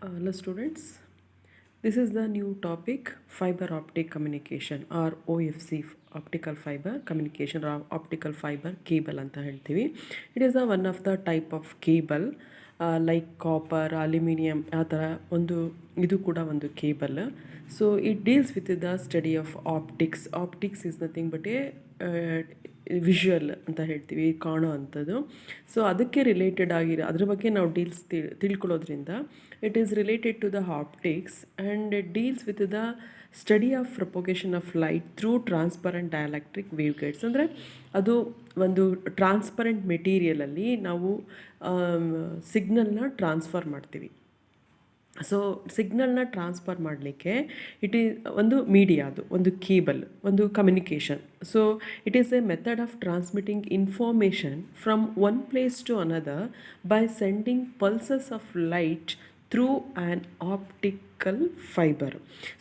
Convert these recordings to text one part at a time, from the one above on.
Hello students, this is the new topic fiber optic communication or OFC optical fiber communication or optical fiber cable ಅಂತ ಹೇಳ್ತೀವಿ. It is one of the type of cable like copper, aluminium ಆ ಥರ ಒಂದು ಇದು ಕೂಡ ಒಂದು cable. So it deals with the study of optics is nothing but A visual ಅಂತ ಹೇಳ್ತೀವಿ, ಕಾಣೋ ಅಂಥದ್ದು. ಸೊ ಅದಕ್ಕೆ ರಿಲೇಟೆಡ್ ಆಗಿರೋ ಅದ್ರ ಬಗ್ಗೆ ನಾವು ತಿಳ್ಕೊಳ್ಳೋದ್ರಿಂದ it is related to the optics and it deals with the study of propagation of light through transparent dielectric wave guides. ಅಂದರೆ ಅದು ಒಂದು ಟ್ರಾನ್ಸ್ಪರೆಂಟ್ ಮೆಟೀರಿಯಲಲ್ಲಿ ನಾವು ಸಿಗ್ನಲ್ನ ಟ್ರಾನ್ಸ್ಫರ್ ಮಾಡ್ತೀವಿ. ಸೊ ಸಿಗ್ನಲ್ನ ಟ್ರಾನ್ಸ್ಫರ್ ಮಾಡಲಿಕ್ಕೆ ಇಟ್ ಈಸ್ ಒಂದು ಮೀಡಿಯಾ, ಅದು ಒಂದು ಕೇಬಲ್, ಒಂದು communication. So it is a method of transmitting information from one place to another by sending pulses of light through an optical fibre.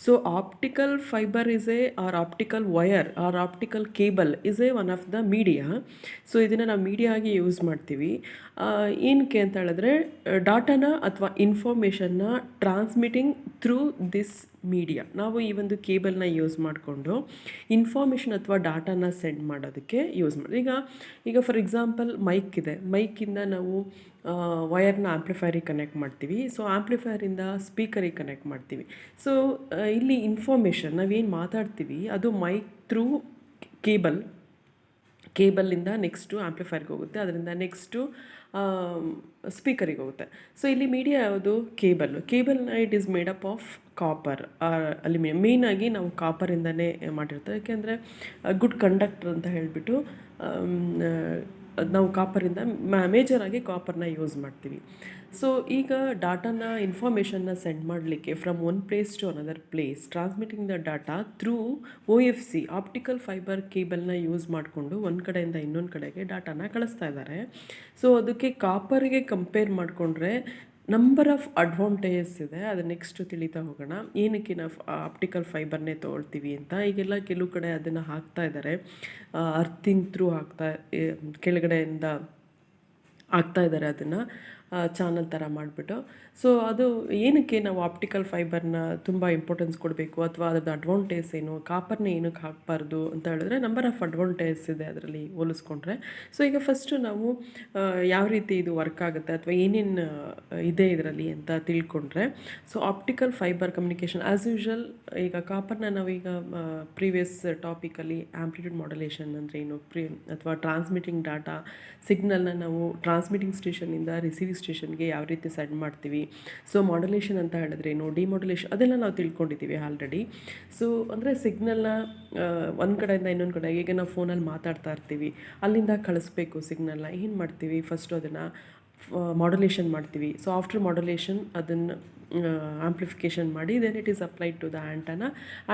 So optical fibre is a or optical wire or optical cable is a one of the media. So ಇದನ್ನು ನಾವು media ಆಗಿ use ಮಾಡ್ತೀವಿ. ಏನಕ್ಕೆ ಅಂತ ಹೇಳಿದ್ರೆ ಡಾಟಾನ ಅಥವಾ ಇನ್ಫಾರ್ಮೇಷನ್ನ transmitting through this media. ನಾವು ಈ ಒಂದು ಕೇಬಲ್ನ ಯೂಸ್ ಮಾಡಿಕೊಂಡು ಇನ್ಫಾರ್ಮೇಷನ್ ಅಥವಾ ಡಾಟಾನ ಸೆಂಡ್ ಮಾಡೋದಕ್ಕೆ ಯೂಸ್ ಮಾಡಿ. ಈಗ ಫಾರ್ ಎಕ್ಸಾಂಪಲ್ ಮೈಕ್ ಇದೆ, ಮೈಕಿಂದ ನಾವು ವಯರ್ನ ಆಂಪ್ಲಿಫೈರಿಗೆ ಕನೆಕ್ಟ್ ಮಾಡ್ತೀವಿ. ಸೊ ಆಂಪ್ಲಿಫೈರಿಂದ ಸ್ಪೀಕರಿಗೆ ಕನೆಕ್ಟ್ ಮಾಡ್ತೀವಿ. ಸೊ ಇಲ್ಲಿ ಇನ್ಫಾರ್ಮೇಷನ್ ನಾವೇನು ಮಾತಾಡ್ತೀವಿ ಅದು ಮೈಕ್ ಥ್ರೂ ಕೇಬಲ್ಲಿಂದ ನೆಕ್ಸ್ಟು ಆಂಪ್ಲಿಫೈರ್ಗೆ ಹೋಗುತ್ತೆ, ಅದರಿಂದ ನೆಕ್ಸ್ಟು ಸ್ಪೀಕರಿಗೆ ಹೋಗುತ್ತೆ. ಸೊ ಇಲ್ಲಿ ಮೀಡಿಯಾ ಯಾವುದು? ಕೇಬಲ್ನ it is made up of copper aluminium. ಮೇಯ್ನಾಗಿ ನಾವು ಕಾಪರಿಂದನೇ ಮಾಡಿರ್ತೀವಿ, ಯಾಕೆಂದರೆ ಗುಡ್ ಕಂಡಕ್ಟರ್ ಅಂತ ಹೇಳಿಬಿಟ್ಟು ನಾವು ಕಾಪರಿಂದ ಮೇಜರಾಗಿ ಕಾಪರ್ನ ಯೂಸ್ ಮಾಡ್ತೀವಿ. ಸೊ ಈಗ ಡಾಟಾನ ಇನ್ಫಾರ್ಮೇಷನ್ನ ಸೆಂಡ್ ಮಾಡಲಿಕ್ಕೆ from one place to another place transmitting the data through OFC optical fibre ಕೇಬಲ್ನ ಯೂಸ್ ಮಾಡಿಕೊಂಡು ಒಂದು ಕಡೆಯಿಂದ ಇನ್ನೊಂದು ಕಡೆಗೆ ಡಾಟಾನ ಕಳಿಸ್ತಾ ಇದ್ದಾರೆ. ಸೊ ಅದಕ್ಕೆ ಕಾಪರಿಗೆ ಕಂಪೇರ್ ಮಾಡಿಕೊಂಡ್ರೆ ನಂಬರ್ ಆಫ್ ಅಡ್ವಾಂಟೇಜಸ್ ಇದೆ. ಅದು ನೆಕ್ಸ್ಟ್ ತಿಳಿತಾ ಹೋಗೋಣ. ಏನಕ್ಕೆ ನಾವು ಆಪ್ಟಿಕಲ್ ಫೈಬರ್ನೇ ತೊಗೊಳ್ತೀವಿ ಅಂತ. ಈಗೆಲ್ಲ ಕೆಲವು ಕಡೆ ಅದನ್ನು ಹಾಕ್ತಾ ಇದ್ದಾರೆ, ಅರ್ಥಿಂಗ್ ಥ್ರೂ ಕೆಳಗಡೆಯಿಂದ ಹಾಕ್ತಾ ಇದ್ದಾರೆ ಅದನ್ನು ಚಾನಲ್ ಥರ ಮಾಡಿಬಿಟ್ಟು. ಸೊ ಅದು ಏನಕ್ಕೆ ನಾವು ಆಪ್ಟಿಕಲ್ ಫೈಬರ್ನ ತುಂಬ ಇಂಪಾರ್ಟೆನ್ಸ್ ಕೊಡಬೇಕು ಅಥವಾ ಅದರದ್ದು ಅಡ್ವಾಂಟೇಜ್ ಏನು, ಕಾಪರ್ನ ಏನಕ್ಕೆ ಹಾಕಬಾರ್ದು ಅಂತ ಹೇಳಿದ್ರೆ ನಂಬರ್ ಆಫ್ ಅಡ್ವಾಂಟೇಜಸ್ ಇದೆ ಅದರಲ್ಲಿ ಹೋಲಿಸ್ಕೊಂಡ್ರೆ. ಸೊ ಈಗ ಫಸ್ಟು ನಾವು ಯಾವ ರೀತಿ ಇದು ವರ್ಕ್ ಆಗುತ್ತೆ ಅಥವಾ ಏನೇನು ಇದೆ ಇದರಲ್ಲಿ ಅಂತ ತಿಳ್ಕೊಂಡ್ರೆ. So optical fibre communication as usual. ಈಗ ಕಾಪರ್ನ ನಾವೀಗ ಪ್ರೀವಿಯಸ್ ಟಾಪಿಕಲ್ಲಿ ಆಂಪ್ಲಿಟ್ಯೂಡ್ ಮಾಡ್ಯುಲೇಷನ್ ಅಂದರೆ ಏನು ಅಥವಾ ಟ್ರಾನ್ಸ್ಮಿಟಿಂಗ್ ಡಾಟಾ ಸಿಗ್ನಲ್ನ ನಾವು ಟ್ರಾನ್ಸ್ಮಿಟಿಂಗ್ ಸ್ಟೇಷನಿಂದ ರಿಸೀವಿಂಗ್ ಸ್ಟೇಷನ್ಗೆ ಯಾವ ರೀತಿ ಸೆಂಡ್ ಮಾಡ್ತೀವಿ. ಸೊ ಮಾಡ್ಯುಲೇಷನ್ ಅಂತ ಹೇಳಿದ್ರೆ ಏನು, ಡಿಮಾಡ್ಯುಲೇಷನ್ ಅದೆಲ್ಲ ನಾವು ತಿಳ್ಕೊಂಡಿದ್ದೀವಿ ಆಲ್ರೆಡಿ. ಸೊ ಅಂದರೆ ಸಿಗ್ನಲ್ನ ಒಂದು ಕಡೆಯಿಂದ ಇನ್ನೊಂದು ಕಡೆ, ಈಗ ನಾವು ಫೋನಲ್ಲಿ ಮಾತಾಡ್ತಾ ಇರ್ತೀವಿ, ಅಲ್ಲಿಂದ ಕಳಿಸ್ಬೇಕು ಸಿಗ್ನಲ್ನ. ಏನು ಮಾಡ್ತೀವಿ? ಫಸ್ಟು ಅದನ್ನು ಮಾಡ್ಯುಲೇಷನ್ ಮಾಡ್ತೀವಿ. ಸೊ ಆಫ್ಟರ್ ಮಾಡ್ಯುಲೇಷನ್ ಅದನ್ನು ಆಂಪ್ಲಿಫಿಕೇಷನ್ ಮಾಡಿ then it is applied to the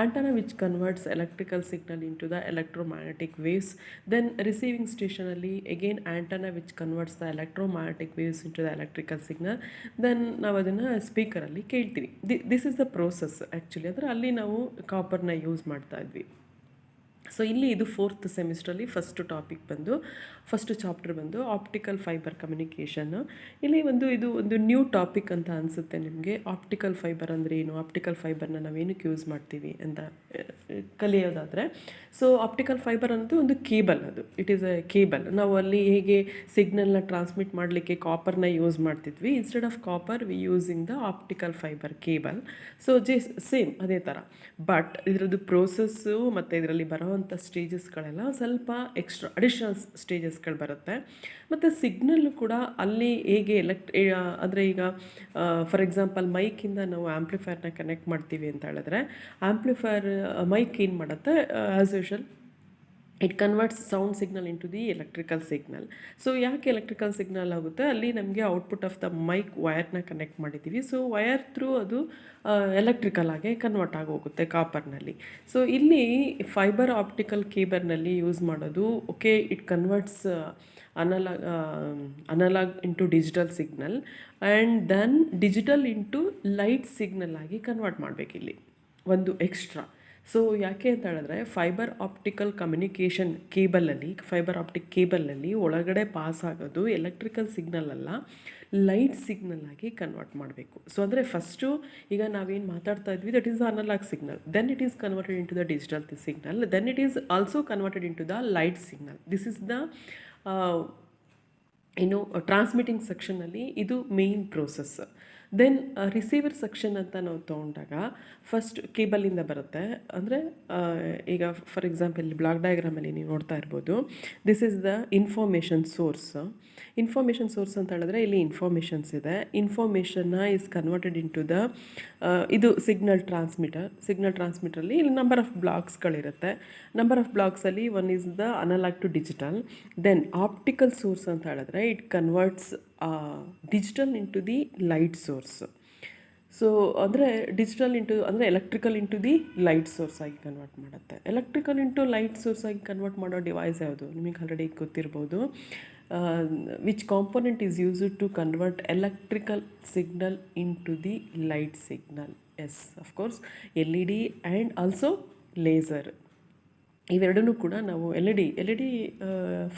antenna which converts electrical signal in to the electromagnetic waves. Then receiving ಸ್ಟೇಷನಲ್ಲಿ again antenna which converts the electromagnetic waves in to the electrical signal. Then ನಾವು ಅದನ್ನು ಸ್ಪೀಕರಲ್ಲಿ ಕೇಳ್ತೀವಿ. This is the process actually. ಅಂದರೆ ಅಲ್ಲಿ ನಾವು ಕಾಪರ್ನ use ಮಾಡ್ತಾ ಇದ್ವಿ. ಸೊ ಇಲ್ಲಿ ಇದು 4th ಸೆಮಿಸ್ಟ್ರಲ್ಲಿ ಫಸ್ಟು ಚಾಪ್ಟರ್ ಬಂದು ಆಪ್ಟಿಕಲ್ ಫೈಬರ್ ಕಮ್ಯುನಿಕೇಷನ್. ಇಲ್ಲಿ ಇದು ಒಂದು ನ್ಯೂ ಟಾಪಿಕ್ ಅಂತ ಅನಿಸುತ್ತೆ ನಿಮಗೆ. ಆಪ್ಟಿಕಲ್ ಫೈಬರ್ ಅಂದರೆ ಏನು, ಆಪ್ಟಿಕಲ್ ಫೈಬರ್ನ ನಾವೇನಕ್ಕೆ ಯೂಸ್ ಮಾಡ್ತೀವಿ ಅಂತ ಕಲಿಯೋದಾದರೆ. ಸೊ ಆಪ್ಟಿಕಲ್ ಫೈಬರ್ ಅನ್ನೋದು ಒಂದು ಕೇಬಲ್, ಅದು ಇಟ್ ಈಸ್ ಎ ಕೇಬಲ್. ನಾವು ಅಲ್ಲಿ ಹೇಗೆ ಸಿಗ್ನಲ್ನ ಟ್ರಾನ್ಸ್ಮಿಟ್ ಮಾಡಲಿಕ್ಕೆ ಕಾಪರ್ನ ಯೂಸ್ ಮಾಡ್ತಿದ್ವಿ, instead of copper V using the optical fibre cable. So same ಅದೇ ಥರ. ಬಟ್ ಇದರದ್ದು ಪ್ರೋಸೆಸ್ಸು ಮತ್ತು ಇದರಲ್ಲಿ ಬರೋವಂಥ ಸ್ಟೇಜಸ್ಗಳೆಲ್ಲ ಸ್ವಲ್ಪ ಎಕ್ಸ್ಟ್ರಾ ಅಡಿಷ್ನಲ್ ಸ್ಟೇಜಸ್ಗಳು ಬರುತ್ತೆ. ಮತ್ತು ಸಿಗ್ನಲ್ಲು ಕೂಡ ಅಲ್ಲಿ ಹೇಗೆ ಅಂದರೆ ಈಗ ಫಾರ್ ಎಕ್ಸಾಂಪಲ್ ಮೈಕಿಂದ ನಾವು ಆಂಪ್ಲಿಫೈರ್ನ ಕನೆಕ್ಟ್ ಮಾಡ್ತೀವಿ ಅಂತ ಹೇಳಿದ್ರೆ ಮೈಕ್ ಏನು ಮಾಡುತ್ತೆ, as usual it converts sound signal in to the electrical signal. So ಯಾಕೆ ಎಲೆಕ್ಟ್ರಿಕಲ್ ಸಿಗ್ನಲ್ ಆಗುತ್ತೆ? ಅಲ್ಲಿ ನಮಗೆ ಔಟ್ಪುಟ್ ಆಫ್ ದ ಮೈಕ್ ವಯರ್ನ ಕನೆಕ್ಟ್ ಮಾಡಿದ್ದೀವಿ. ಸೊ ವಯರ್ ಥ್ರೂ ಅದು ಎಲೆಕ್ಟ್ರಿಕಲ್ ಆಗಿ ಕನ್ವರ್ಟ್ ಆಗೋಗುತ್ತೆ ಕಾಪರ್ನಲ್ಲಿ. ಸೊ ಇಲ್ಲಿ ಫೈಬರ್ ಆಪ್ಟಿಕಲ್ ಕೇಬಲ್ನಲ್ಲಿ ಯೂಸ್ ಮಾಡೋದು okay, it converts analogue into digital signal and then digital into light signal ಆಗಿ ಕನ್ವರ್ಟ್ ಮಾಡಬೇಕಿಲ್ಲಿ ಒಂದು ಎಕ್ಸ್ಟ್ರಾ. ಸೊ ಯಾಕೆ ಅಂತ ಹೇಳಿದ್ರೆ fibre optical communication fibre optic ಕೇಬಲಲ್ಲಿ ಒಳಗಡೆ ಪಾಸ್ ಆಗೋದು ಎಲೆಕ್ಟ್ರಿಕಲ್ ಸಿಗ್ನಲ್ ಅಲ್ಲ, ಲೈಟ್ ಸಿಗ್ನಲ್ ಆಗಿ ಕನ್ವರ್ಟ್ ಮಾಡಬೇಕು. ಸೊ ಅಂದರೆ ಫಸ್ಟು ಈಗ ನಾವೇನು ಮಾತಾಡ್ತಾ ಇದ್ವಿ, that is the analogue signal, then it is converted into the digital signal, then it is also converted into the light signal. This is the transmitting ಸೆಕ್ಷನಲ್ಲಿ ಇದು main process. Then receiver section ಅಂತ ನಾವು ತೊಗೊಂಡಾಗ first ಕೇಬಲಿಂದ ಬರುತ್ತೆ. ಅಂದರೆ ಈಗ for example block ಡಯಾಗ್ರಾಮಲ್ಲಿ ನೀವು ನೋಡ್ತಾ ಇರ್ಬೋದು, this is the information source. Information source ಅಂತ ಹೇಳಿದ್ರೆ ಇಲ್ಲಿ ಇನ್ಫಾರ್ಮೇಷನ್ಸ್ ಇದೆ. ಇನ್ಫಾರ್ಮೇಷನ್ನ ಈಸ್ ಕನ್ವರ್ಟೆಡ್ ಇಂಟು ದ ಇದು ಸಿಗ್ನಲ್ ಟ್ರಾನ್ಸ್ಮಿಟರಲ್ಲಿ ಇಲ್ಲಿ ನಂಬರ್ ಆಫ್ ಬ್ಲಾಕ್ಸ್ಗಳಿರುತ್ತೆ. ನಂಬರ್ ಆಫ್ ಬ್ಲಾಕ್ಸಲ್ಲಿ one is the analogue to digital. Then optical source ಅಂತ ಹೇಳಿದ್ರೆ it converts digital into the light source. So ಅಂದರೆ ಡಿಜಿಟಲ್ ಇಂಟು ಅಂದರೆ electrical into the light source ಆಗಿ ಕನ್ವರ್ಟ್ ಮಾಡುತ್ತೆ. ಎಲೆಕ್ಟ್ರಿಕಲ್ ಇಂಟು ಲೈಟ್ ಸೋರ್ಸ್ ಆಗಿ convert ಮಾಡೋ device ಯಾವುದು ನಿಮಗೆ ಆಲ್ರೆಡಿ ಗೊತ್ತಿರ್ಬೋದು. Which component is used to convert electrical signal into the light signal? Yes, of course LED and also laser. ಇವೆರಡನ್ನೂ ಕೂಡ ನಾವು ಎಲ್ ಇ ಡಿ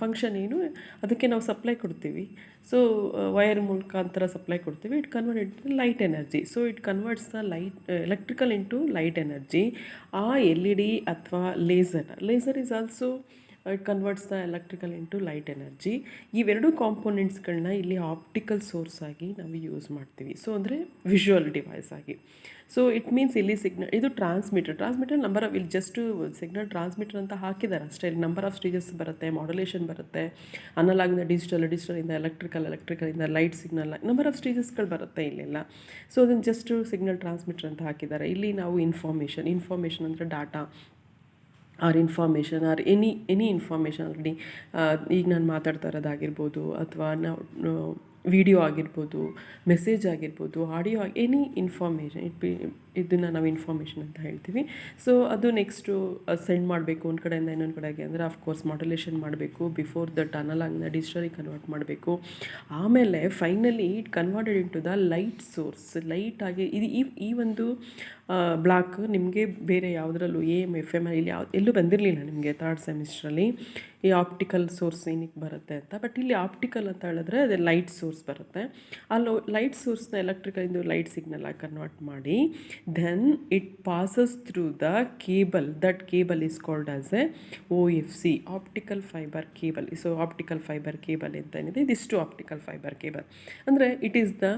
ಫಂಕ್ಷನ್ ಏನು, ಅದಕ್ಕೆ ನಾವು ಸಪ್ಲೈ ಕೊಡ್ತೀವಿ. ಸೊ ವೈರ್ ಮುಖಾಂತರ ಸಪ್ಲೈ ಕೊಡ್ತೀವಿ. It convert into light energy. So it converts the light electrical into light energy. ಆ LED ಅಥವಾ laser is also it converts the electrical into light energy. ಇವೆರಡು ಕಾಂಪೊನೆಂಟ್ಸ್ಗಳನ್ನ ಇಲ್ಲಿ ಆಪ್ಟಿಕಲ್ ಸೋರ್ಸ್ ಆಗಿ ನಾವು use ಮಾಡ್ತೀವಿ. So ಅಂದರೆ ವಿಷುವಲ್ ಡಿವೈಸ್ ಆಗಿ. So it means ಇಲ್ಲಿ ಇದು ಟ್ರಾನ್ಸ್ಮಿಟರ್ ನಂಬರ್ ಆಫ್, ಇಲ್ಲಿ ಜಸ್ಟ್ ಸಿಗ್ನಲ್ ಟ್ರಾನ್ಸ್ಮಿಟರ್ ಅಂತ ಹಾಕಿದ್ದಾರೆ ಅಷ್ಟೇ. ಇಲ್ಲಿ ನಂಬರ್ ಆಫ್ ಸ್ಟೇಜಸ್ ಬರುತ್ತೆ, ಮಾಡ್ಯುಲೇಷನ್ ಬರುತ್ತೆ, ಅನಲಾಗಿಂದ ಡಿಜಿಟಲಿಂದ ಎಲೆಕ್ಟ್ರಿಕಲಿಂದ ಲೈಟ್ ಸಿಗ್ನಲ್, ನಂಬರ್ ಆಫ್ ಸ್ಟೇಜಸ್ಗಳು ಬರುತ್ತೆ ಇಲ್ಲೆಲ್ಲ. ಸೊ ಅದನ್ನು ಜಸ್ಟ್ ಸಿಗ್ನಲ್ ಟ್ರಾನ್ಸ್ಮಿಟರ್ ಅಂತ ಹಾಕಿದ್ದಾರೆ. ಇಲ್ಲಿ ನಾವು ಇನ್ಫಾರ್ಮೇಷನ್ ಅಂದರೆ data or information or any information already ಈಗ ನಾನು ಮಾತಾಡ್ತಾ ಇರೋದಾಗಿರ್ಬೋದು, ಅಥವಾ ನಾವು ವಿಡಿಯೋ ಆಗಿರ್ಬೋದು, ಮೆಸೇಜ್ ಆಗಿರ್ಬೋದು, ಆಡಿಯೋ ಎನಿ ಇನ್ಫಾರ್ಮೇಷನ್ ಇದನ್ನು ನಾವು ಇನ್ಫಾರ್ಮೇಷನ್ ಅಂತ ಹೇಳ್ತೀವಿ. ಸೊ ಅದು ನೆಕ್ಸ್ಟು ಸೆಂಡ್ ಮಾಡಬೇಕು ಒಂದು ಕಡೆಯಿಂದ ಇನ್ನೊಂದು ಕಡೆಗೆ ಅಂದರೆ ಆಫ್ಕೋರ್ಸ್ ಮಾಡ್ಯುಲೇಷನ್ ಮಾಡಬೇಕು. ಬಿಫೋರ್ ದಟ್ ಅನಲಾಗ್ನ ಡಿಜಿಟಲಿಗೆ ಕನ್ವರ್ಟ್ ಮಾಡಬೇಕು. ಆಮೇಲೆ finally it converted into the light source. ಲೈಟಾಗಿ ಇದು ಈ ಒಂದು ಬ್ಲಾಕ್ ನಿಮಗೆ ಬೇರೆ ಯಾವುದರಲ್ಲೂ AM FM ಇಲ್ಲಿ ಎಲ್ಲೂ ಬಂದಿರಲಿಲ್ಲ ನಿಮಗೆ ಥರ್ಡ್ ಸೆಮಿಸ್ಟ್ರಲ್ಲಿ ಈ ಆಪ್ಟಿಕಲ್ ಸೋರ್ಸ್ ಏನಕ್ಕೆ ಬರುತ್ತೆ ಅಂತ. ಬಟ್ ಇಲ್ಲಿ ಆಪ್ಟಿಕಲ್ ಅಂತ ಹೇಳಿದ್ರೆ ಅದೇ ಲೈಟ್ ಸೋರ್ಸ್ ಬರುತ್ತೆ. ಆ ಲೈಟ್ ಸೋರ್ಸ್ನ ಎಲೆಕ್ಟ್ರಿಕಲ್ ಲೈಟ್ ಸಿಗ್ನಲ್ ಆಗಿ ಕನ್ವರ್ಟ್ ಮಾಡಿ then it passes through the cable. That cable is called as a OFC, optical fibre cable. So optical fibre cable ಅಂತ ಏನಿದೆ, ಇದಿಷ್ಟು ಆಪ್ಟಿಕಲ್ ಫೈಬರ್ ಕೇಬಲ್ ಅಂದರೆ it is the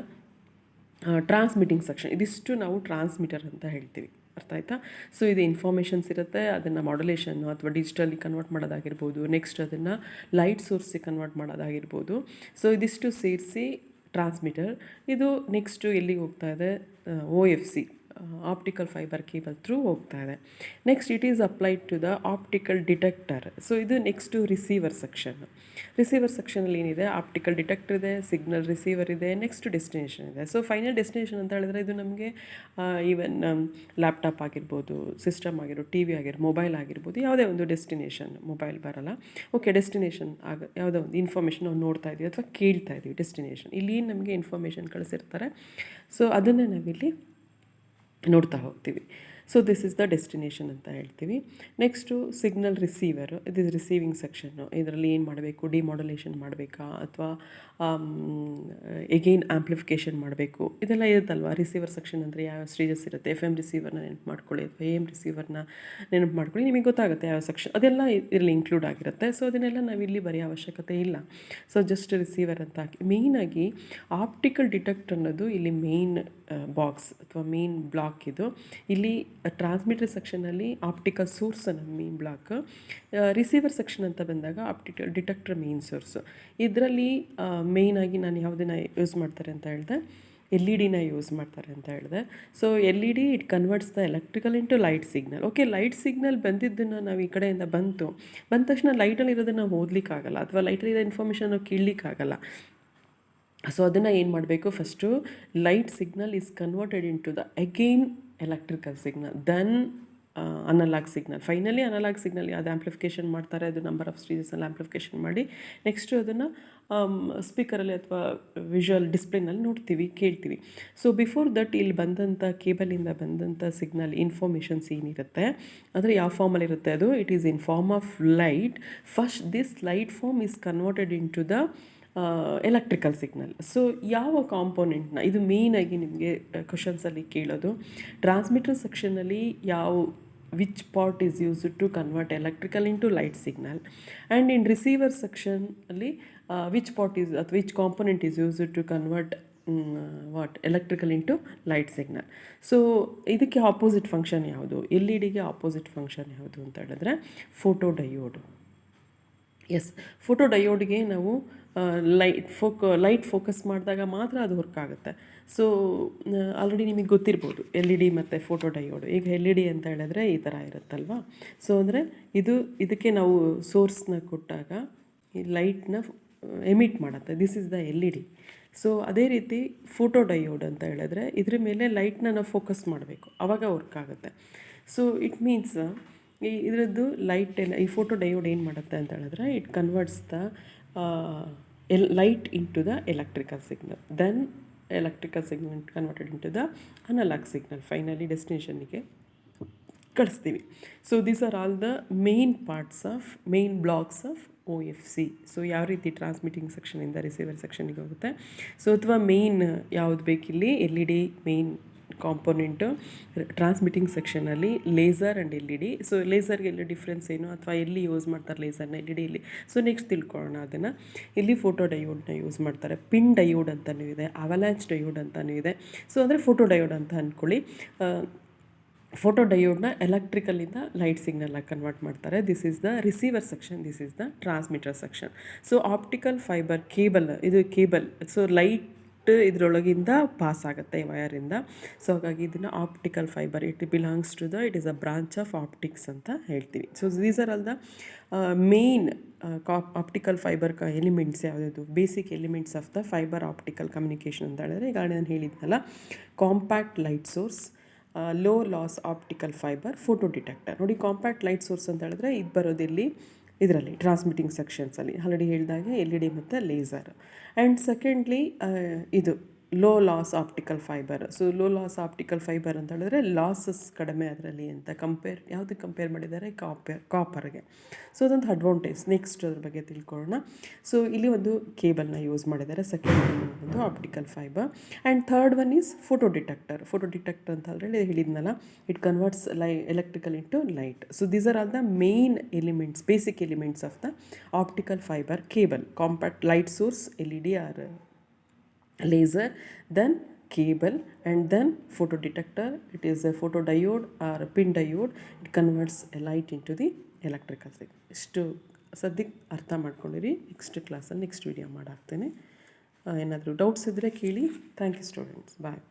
transmitting section. ಇದಿಷ್ಟು ನಾವು transmitter ಅಂತ ಹೇಳ್ತೀವಿ. ಅರ್ಥ ಆಯ್ತಾ? ಸೊ ಇದು ಇನ್ಫಾರ್ಮೇಷನ್ಸ್ ಇರುತ್ತೆ, ಅದನ್ನು ಮಾಡ್ಯುಲೇಷನ್ನು ಅಥವಾ ಡಿಜಿಟಲಿ ಕನ್ವರ್ಟ್ ಮಾಡೋದಾಗಿರ್ಬೋದು, ನೆಕ್ಸ್ಟ್ ಅದನ್ನು ಲೈಟ್ ಸೋರ್ಸಿಗೆ ಕನ್ವರ್ಟ್ ಮಾಡೋದಾಗಿರ್ಬೋದು. ಸೊ ಇದಿಷ್ಟು ಸೇರಿಸಿ ಟ್ರಾನ್ಸ್ಮಿಟರ್. ಇದು ನೆಕ್ಸ್ಟು ಎಲ್ಲಿಗೆ ಹೋಗ್ತಾ ಇದೆ? OFC, optical fibre cable through ಹೋಗ್ತಾ ಇದೆ. Next it is applied to the optical detector. So ಇದು ನೆಕ್ಸ್ಟು ರಿಸೀವರ್ ಸೆಕ್ಷನಲ್ಲಿ ಏನಿದೆ, ಆಪ್ಟಿಕಲ್ ಡಿಟೆಕ್ಟರ್ ಇದೆ, ಸಿಗ್ನಲ್ ರಿಸೀವರ್ ಇದೆ, ನೆಕ್ಸ್ಟ್ ಡೆಸ್ಟಿನೇಷನ್ ಇದೆ. ಸೊ ಫೈನಲ್ ಡೆಸ್ಟಿನೇಷನ್ ಅಂತ ಹೇಳಿದ್ರೆ ಇದು ನಮಗೆ ಈವನ್ ಲ್ಯಾಪ್ಟಾಪ್ ಆಗಿರ್ಬೋದು, ಸಿಸ್ಟಮ್ ಆಗಿರ್ಬೋದು, TV ಆಗಿರ್ಬೋದು, ಮೊಬೈಲ್ ಆಗಿರ್ಬೋದು, ಯಾವುದೇ ಒಂದು ಡೆಸ್ಟಿನೇಷನ್. ಮೊಬೈಲ್ ಬರಲ್ಲ, ಓಕೆ, ಡೆಸ್ಟಿನೇಷನ್ ಯಾವುದೋ ಒಂದು ಇನ್ಫಾರ್ಮೇಷನ್ ನಾವು ನೋಡ್ತಾ ಇದ್ದೀವಿ ಅಥವಾ ಕೇಳ್ತಾ ಇದ್ದೀವಿ. ಡೆಸ್ಟಿನೇಷನ್ ಇಲ್ಲಿ ನಮಗೆ ಇನ್ಫಾರ್ಮೇಷನ್ ಕಳಿಸಿರ್ತಾರೆ. ಸೊ ಅದನ್ನೇ ನಾವಿಲ್ಲಿ ನೋಡ್ತಾ ಹೋಗ್ತೀವಿ. So this is the destination ಅಂತ ಹೇಳ್ತೀವಿ. Next signal receiver. ಇದು ರಿಸೀವಿಂಗ್ ಸೆಕ್ಷನ್ನು. ಇದರಲ್ಲಿ ಏನು ಮಾಡಬೇಕು? ಡಿಮಾಡ್ಯುಲೇಷನ್ ಮಾಡಬೇಕಾ ಅಥವಾ ಎಗೈನ್ ಆಂಪ್ಲಿಫಿಕೇಷನ್ ಮಾಡಬೇಕು, ಇದೆಲ್ಲ ಇರುತ್ತಲ್ವ. ರಿಸೀವರ್ ಸೆಕ್ಷನ್ ಅಂದರೆ ಯಾವ ಸ್ಟೇಜಸ್ ಇರುತ್ತೆ. FM ರಿಸೀವರ್ನ ನೆನಪು ಮಾಡ್ಕೊಳ್ಳಿ ಅಥವಾ AM ರಿಸೀವರ್ನ ನೆನಪು ಮಾಡ್ಕೊಳ್ಳಿ, ನಿಮಗೆ ಗೊತ್ತಾಗುತ್ತೆ ಯಾವ ಸೆಕ್ಷನ್, ಅದೆಲ್ಲ ಇದರಲ್ಲಿ ಇನ್ಕ್ಲೂಡ್ ಆಗಿರುತ್ತೆ. ಸೊ ಅದನ್ನೆಲ್ಲ ನಾವಿಲ್ಲಿ ಬರೆಯೋ ಅವಶ್ಯಕತೆ ಇಲ್ಲ. ಸೊ ಜಸ್ಟ್ ರಿಸೀವರ್ ಅಂತ ಹಾಕಿ. ಮೇಯ್ನಾಗಿ ಆಪ್ಟಿಕಲ್ ಡಿಟೆಕ್ಟರ್ ಅನ್ನೋದು ಇಲ್ಲಿ ಮೇಯ್ನ್ ಬಾಕ್ಸ್ ಅಥವಾ ಮೇನ್ ಬ್ಲಾಕ್. ಇದು ಇಲ್ಲಿ ಟ್ರಾನ್ಸ್ಮಿಟರ್ ಸೆಕ್ಷನಲ್ಲಿ ಆಪ್ಟಿಕಲ್ ಸೋರ್ಸ್ ನಮ್ಮ ಮೇನ್ ಬ್ಲಾಕ್. ರಿಸೀವರ್ ಸೆಕ್ಷನ್ ಅಂತ ಬಂದಾಗ ಆಪ್ಟಿಕಲ್ ಡಿಟೆಕ್ಟರ್ ಮೇನ್ ಸೋರ್ಸು. ಇದರಲ್ಲಿ ಮೇಯ್ನಾಗಿ ನಾನು ಯಾವುದನ್ನು ಯೂಸ್ ಮಾಡ್ತಾರೆ ಅಂತ ಹೇಳಿದೆ, LED ಯೂಸ್ ಮಾಡ್ತಾರೆ ಅಂತ ಹೇಳಿದೆ. So LED it converts the electrical into light signal. Okay, light signal ಬಂದಿದ್ದನ್ನು ನಾವು ಈ ಕಡೆಯಿಂದ ಬಂದ ತಕ್ಷಣ ಲೈಟಲ್ಲಿ ಇರೋದನ್ನು ನಾವು ಓದಲಿಕ್ಕಾಗಲ್ಲ ಅಥವಾ ಲೈಟಲ್ಲಿರೋ ಇನ್ಫಾರ್ಮೇಷನ್ ನಾವು ಕೇಳಲಿಕ್ಕಾಗಲ್ಲ. ಸೊ ಅದನ್ನು ಏನು ಮಾಡಬೇಕು? First light signal is converted into the again electrical signal, then analogue signal. Finally analogue signal ಅದು ಆ್ಯಂಪ್ಲಿಫಿಕೇಷನ್ ಮಾಡ್ತಾರೆ, ಅದು ನಂಬರ್ ಆಫ್ ಸ್ಟೇಜಸಲ್ಲಿ ಆ್ಯಂಪ್ಲಿಫಿಕೇಷನ್ ಮಾಡಿ ನೆಕ್ಸ್ಟು ಅದನ್ನು ಸ್ಪೀಕರಲ್ಲಿ ಅಥವಾ ವಿಷುವಲ್ ಡಿಸ್ಪ್ಲೇನಲ್ಲಿ ನೋಡ್ತೀವಿ, ಕೇಳ್ತೀವಿ. ಸೊ ಬಿಫೋರ್ ದಟ್ ಇಲ್ಲಿ ಬಂದಂಥ ಕೇಬಲಿಂದ ಬಂದಂಥ ಸಿಗ್ನಲ್ ಇನ್ಫಾರ್ಮೇಷನ್ಸ್ ಏನಿರುತ್ತೆ ಅಂದರೆ ಯಾವ ಫಾರ್ಮಲ್ಲಿರುತ್ತೆ ಅದು, it is in form of light. First this light form is converted in to the electrical signal. So ಯಾವ ಕಾಂಪೋನೆಂಟ್ನ, ಇದು ಮೇಯ್ನಾಗಿ ನಿಮಗೆ ಕ್ವಶನ್ಸಲ್ಲಿ ಕೇಳೋದು. ಟ್ರಾನ್ಸ್ಮಿಟರ್ ಸೆಕ್ಷನಲ್ಲಿ which part is used to convert electrical into light signal, and in receiver section ಅಲ್ಲಿ which component is used to convert electrical into light signal. So ಇದಕ್ಕೆ opposite function ಯಾವುದು, ಎಲ್ ಇ ಡಿಗೆ ಆಪೋಸಿಟ್ ಫಂಕ್ಷನ್ ಯಾವುದು ಅಂತ ಹೇಳಿದ್ರೆ photo diode. S, photo ಡಯೋಡ್ಗೆ ನಾವು light focus ಮಾಡಿದಾಗ ಮಾತ್ರ ಅದು ವರ್ಕ್ ಆಗುತ್ತೆ. ಸೊ ಆಲ್ರೆಡಿ ನಿಮಗೆ ಗೊತ್ತಿರ್ಬೋದು ಎಲ್ ಇ ಡಿ ಮತ್ತು ಫೋಟೋ ಡಯೋಡ್. ಈಗ ಎಲ್ ಇ ಡಿ ಅಂತ ಹೇಳಿದ್ರೆ ಈ ಥರ ಇರುತ್ತಲ್ವ. ಸೊ ಅಂದರೆ ಇದಕ್ಕೆ ನಾವು ಸೋರ್ಸ್ನ ಕೊಟ್ಟಾಗ ಈ ಲೈಟ್ನ ಎಮಿಟ್ ಮಾಡುತ್ತೆ. This is the L E D. So ಅದೇ ರೀತಿ ಫೋಟೋ ಡಯೋಡ್ ಅಂತ ಹೇಳಿದ್ರೆ ಇದ್ರ ಮೇಲೆ ಲೈಟ್ನ ನಾವು ಫೋಕಸ್ ಮಾಡಬೇಕು, ಆವಾಗ ವರ್ಕ್ ಆಗುತ್ತೆ. ಸೊ ಇಟ್ ಮೀನ್ಸ್ ಇದರದ್ದು ಈ ಫೋಟೋ ಡಯೋಡ್ ಏನು ಮಾಡುತ್ತೆ ಅಂತ ಹೇಳಿದ್ರೆ it converts the light in to the electrical signal, then electrical signal converted in to the analogue signal, finally ಡೆಸ್ಟಿನೇಷನ್ನಿಗೆ ಕಳಿಸ್ತೀವಿ. So these are all the main blocks of OFC. So ಯಾವ ರೀತಿ transmitting ಸೆಕ್ಷನಿಂದ receiver ಸೆಕ್ಷನಿಗೆ ಹೋಗುತ್ತೆ. So ಅಥವಾ main ಯಾವುದು ಬೇಕಿಲ್ಲಿ, L E D main component. Transmitting ಸೆಕ್ಷನಲ್ಲಿ laser and L E D. So ಲೇಸರ್ಗೆ ಎಲ್ಲಿ ಡಿಫ್ರೆನ್ಸ್ ಏನು, ಅಥವಾ ಎಲ್ಲಿ ಯೂಸ್ ಮಾಡ್ತಾರೆ ಲೇಸರ್ನ, ಎಲ್ ಇ ಡಿಯಲ್ಲಿ. ಸೊ ನೆಕ್ಸ್ಟ್ ತಿಳ್ಕೊಳ್ಳೋಣ ಅದನ್ನು. ಇಲ್ಲಿ ಫೋಟೋ ಡಯೋಡ್ನ ಯೂಸ್ ಮಾಡ್ತಾರೆ. ಪಿನ್ ಡಯೋಡ್ ಅಂತಲೂ ಇದೆ, ಅವಲಾಂಚ್ ಡಯೋಡ್ ಅಂತಲೂ ಇದೆ. ಸೊ ಅಂದರೆ ಫೋಟೋ ಡಯೋಡ್ ಅಂತ ಅಂದ್ಕೊಳ್ಳಿ. ಫೋಟೋ ಡಯೋಡ್ನ ಎಲೆಕ್ಟ್ರಿಕಲಿಂದ ಲೈಟ್ ಸಿಗ್ನಲ್ಲಾಗಿ ಕನ್ವರ್ಟ್ ಮಾಡ್ತಾರೆ. This is the receiver section, this is the transmitter section. So optical fibre ಇದು ಕೇಬಲ್. ಸೊ ಲೈಟ್ ಇದರೊಳಗಿಂದ ಪಾಸ್ ಆಗುತ್ತೆ ವಯರಿಂದ. ಸೊ ಹಾಗಾಗಿ ಇದನ್ನು optical fibre, it is a branch of optics ಅಂತ ಹೇಳ್ತೀವಿ. So these are all the main optical fibre elements ಯಾವುದು, basic elements of the fibre optical communication ಅಂತ ಹೇಳಿದ್ರೆ ಈಗ ನಾನು ಹೇಳಿದ್ನಲ್ಲ, compact light source, low loss optical fibre, photo detector. ನೋಡಿ, compact light source ಅಂತ ಹೇಳಿದ್ರೆ ಇದು ಬರೋದಿಲ್ಲಿ ಇದರಲ್ಲಿ ಟ್ರಾನ್ಸ್ಮಿಟಿಂಗ್ ಸೆಕ್ಷನ್ಸಲ್ಲಿ ಆಲ್ರೆಡಿ ಹೇಳಿದಾಗೆ ಎಲ್ ಇ ಡಿ ಮತ್ತು ಲೇಸರ್. ಆ್ಯಂಡ್ ಸೆಕೆಂಡ್ಲಿ ಇದು low loss optical fibre. So low loss optical fibre ಅಂತ ಹೇಳಿದ್ರೆ ಲಾಸಸ್ ಕಡಿಮೆ ಅದರಲ್ಲಿ ಅಂತ ಯಾವುದಕ್ಕೆ ಕಂಪೇರ್ ಮಾಡಿದ್ದಾರೆ, ಕಾಪರ್ಗೆ. ಸೊ ಅದೊಂದು ಅಡ್ವಾಂಟೇಜ್. ನೆಕ್ಸ್ಟ್ ಅದ್ರ ಬಗ್ಗೆ ತಿಳ್ಕೊಳ್ಳೋಣ. ಸೊ ಇಲ್ಲಿ ಒಂದು ಕೇಬಲ್ನ ಯೂಸ್ ಮಾಡಿದ್ದಾರೆ, ಸೆಕೆಂಡ್ ಒಂದು optical fibre. And third one is photo detector ಅಂತ ಆಲ್ರೆಡಿ ಹೇಳಿದ್ನಲ್ಲ, it converts electrical into light. So these are all the main elements, basic elements of the optical fibre cable. Compact light source, L E D or laser, then cable, and then photo detector. It is a photodiode or a pin diode. It converts a light into the electrical signal. ಇಷ್ಟು ಸದ್ಯಕ್ಕೆ ಅರ್ಥ ಮಾಡ್ಕೊಂಡಿರಿ. Next ಕ್ಲಾಸಲ್ಲಿ next video ಮಾಡಾಕ್ತೇನೆ. ಏನಾದರೂ doubts ಇದ್ದರೆ ಕೇಳಿ. Thank you students. Bye.